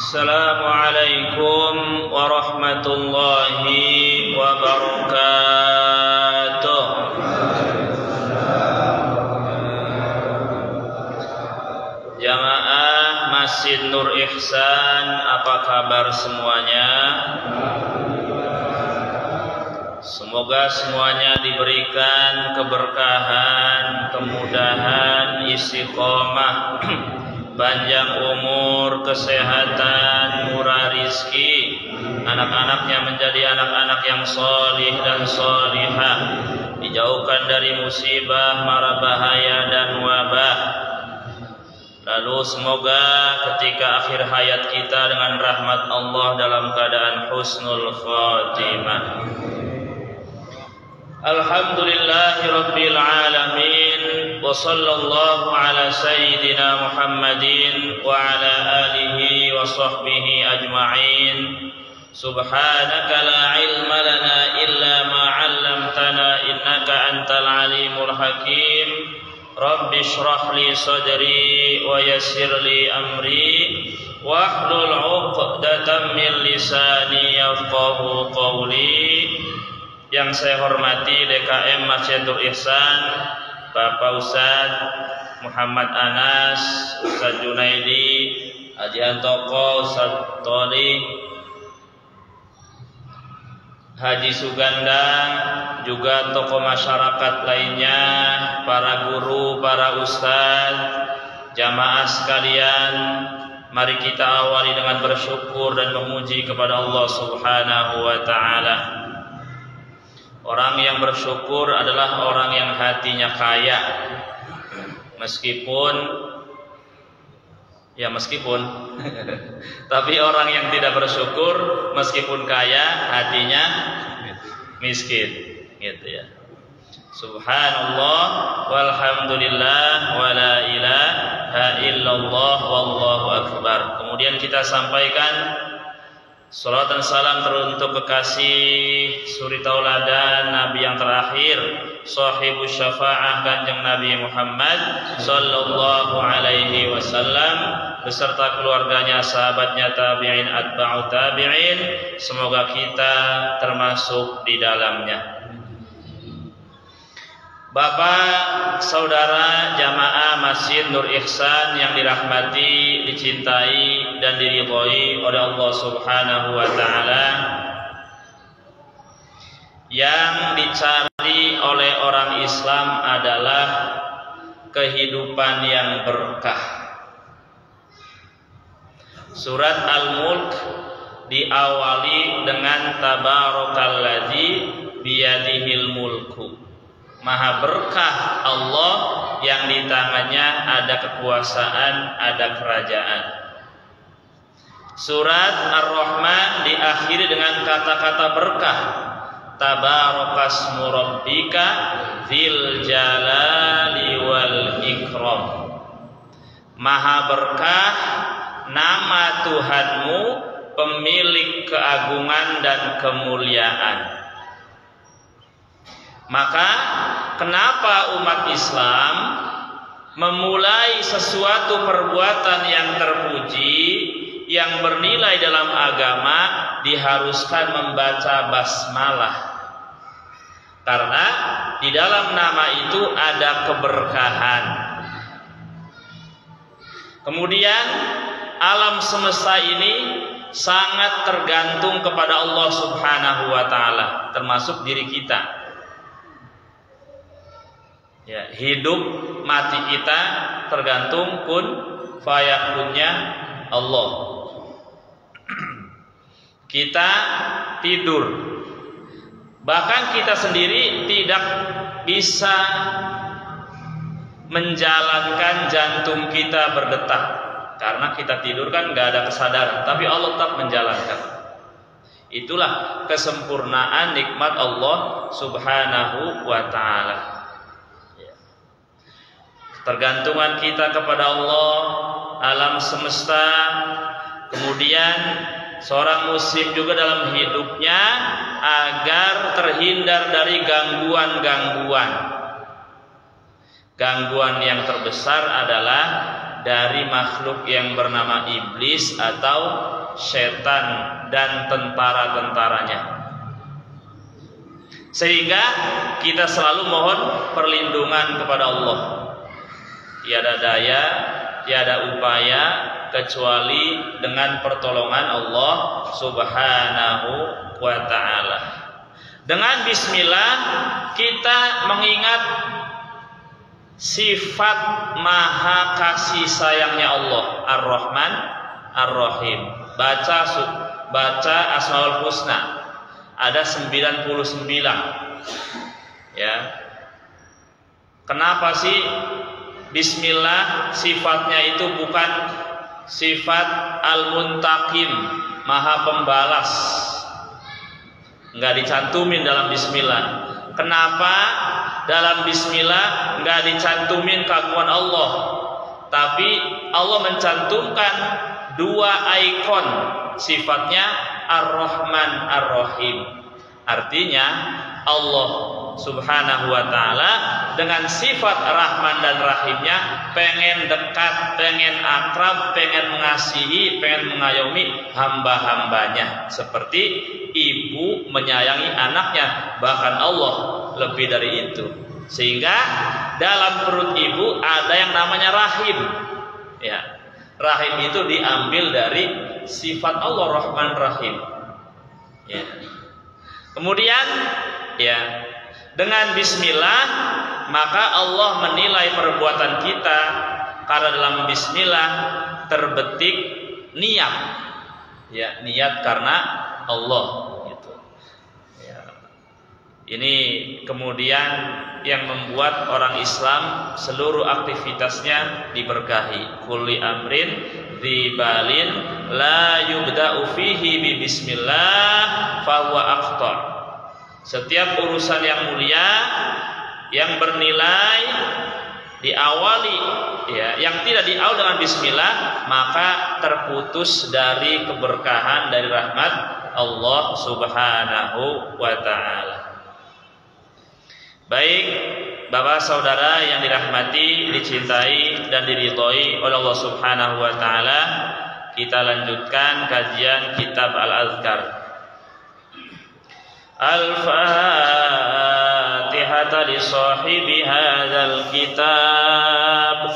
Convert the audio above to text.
Assalamualaikum warahmatullahi wabarakatuh. Jamaah Masjid Nur Ihsan, apa kabar semuanya? Semoga semuanya diberikan keberkahan, kemudahan, istiqomah, panjang umur, kesehatan, murah rizki, anak-anaknya menjadi anak-anak yang solih dan solihah, dijauhkan dari musibah, mara bahaya dan wabah. Lalu semoga ketika akhir hayat kita dengan rahmat Allah dalam keadaan husnul khatimah. Alhamdulillahi rabbil alamin, wa sallallahu ala sayyidina Muhammadin wa ala alihi wa sahbihi ajma'in. Subhanaka la ilma lana illa ma 'allamtana innaka antal alimul hakim. Rabbi shrah li sadri wa yassir li amri wahlul 'uqdatam min lisani yafqahu qawli. Yang saya hormati DKM Masjid Nur Ihsan, Bapak Ustaz Muhammad Anas, Ustaz Junaidi, Haji Antoko, Ustaz Toli, Haji Suganda, juga tokoh masyarakat lainnya, para guru, para ustaz, jamaah sekalian, mari kita awali dengan bersyukur dan memuji kepada Allah Subhanahu wa ta'ala. Orang yang bersyukur adalah orang yang hatinya kaya. Meskipun tapi orang yang tidak bersyukur meskipun kaya hatinya miskin, gitu ya. Subhanallah walhamdulillah wala ilaha illallah wallahu akbar. Kemudian kita sampaikan salawat dan salam teruntuk kekasih suri tauladan Nabi yang terakhir, sahibus syafa'ah Kanjeng Nabi Muhammad sallallahu alaihi wasallam beserta keluarganya, sahabatnya, tabi'in, atba'u tabi'in. Semoga kita termasuk di dalamnya. Bapak, saudara, jamaah Masjid Nur Ihsan yang dirahmati, dicintai dan diridhoi oleh Allah Subhanahu wa ta'ala, yang dicari oleh orang Islam adalah kehidupan yang berkah. Surat Al-Mulk diawali dengan tabarakalladzi biyadihil mulku. Maha berkah Allah yang di tangannya ada kekuasaan, ada kerajaan. Surat Ar-Rahman diakhiri dengan kata-kata berkah. Tabarakasmu rabbika dzil jalali wal ikram. Maha berkah nama Tuhanmu, pemilik keagungan dan kemuliaan. Maka kenapa umat Islam memulai sesuatu perbuatan yang terpuji, yang bernilai dalam agama, diharuskan membaca basmalah? Karena di dalam nama itu ada keberkahan. Kemudian alam semesta ini sangat tergantung kepada Allah Subhanahu wa ta'ala, termasuk diri kita. Ya, hidup mati kita tergantung kun fayakunnya Allah. Kita tidur, bahkan kita sendiri tidak bisa menjalankan jantung kita berdetak karena kita tidur kan nggak ada kesadaran, tapi Allah tetap menjalankan. Itulah kesempurnaan nikmat Allah Subhanahu wa ta'ala. Tergantungan kita kepada Allah, alam semesta. Kemudian seorang muslim juga dalam hidupnya agar terhindar dari gangguan-gangguan. Gangguan yang terbesar adalah dari makhluk yang bernama iblis atau setan dan tentara-tentaranya. Sehingga kita selalu mohon perlindungan kepada Allah. Tiada daya, tiada upaya kecuali dengan pertolongan Allah Subhanahu wa ta'ala. Dengan bismillah kita mengingat sifat maha kasih sayangnya Allah, Ar-Rahman Ar-Rahim. Baca Asmaul Husna. Ada 99. Ya. Kenapa sih bismillah sifatnya itu bukan sifat Al-Muntaqim, maha pembalas? Enggak dicantumin dalam bismillah. Kenapa dalam bismillah enggak dicantumin keagungan Allah? Tapi Allah mencantumkan dua ikon sifatnya Ar-Rahman Ar-Rahim. Artinya Allah Subhanahu wa ta'ala dengan sifat Rahman dan Rahimnya pengen dekat, pengen akrab, pengen mengasihi, pengen mengayomi hamba-hambanya, seperti ibu menyayangi anaknya, bahkan Allah lebih dari itu. Sehingga dalam perut ibu ada yang namanya rahim. Ya, rahim itu diambil dari sifat Allah Rahman Rahim. Ya. Kemudian ya, dengan bismillah maka Allah menilai perbuatan kita, karena dalam bismillah terbetik niat. Ya, niat karena Allah gitu. Ya. Ini kemudian yang membuat orang Islam seluruh aktivitasnya diberkahi. Kulli amrin dzibalin la yubda'u fihi bi bismillah fahuwa akhtar. Setiap urusan yang mulia yang bernilai diawali ya, yang tidak diawali dengan bismillah, maka terputus dari keberkahan, dari rahmat Allah Subhanahu wa ta'ala. Baik, Bapak Saudara yang dirahmati, dicintai dan diridhoi oleh Allah Subhanahu wa ta'ala, kita lanjutkan kajian kitab Al-Azkar. Al-Fatihah li sahibi hadzal kitab.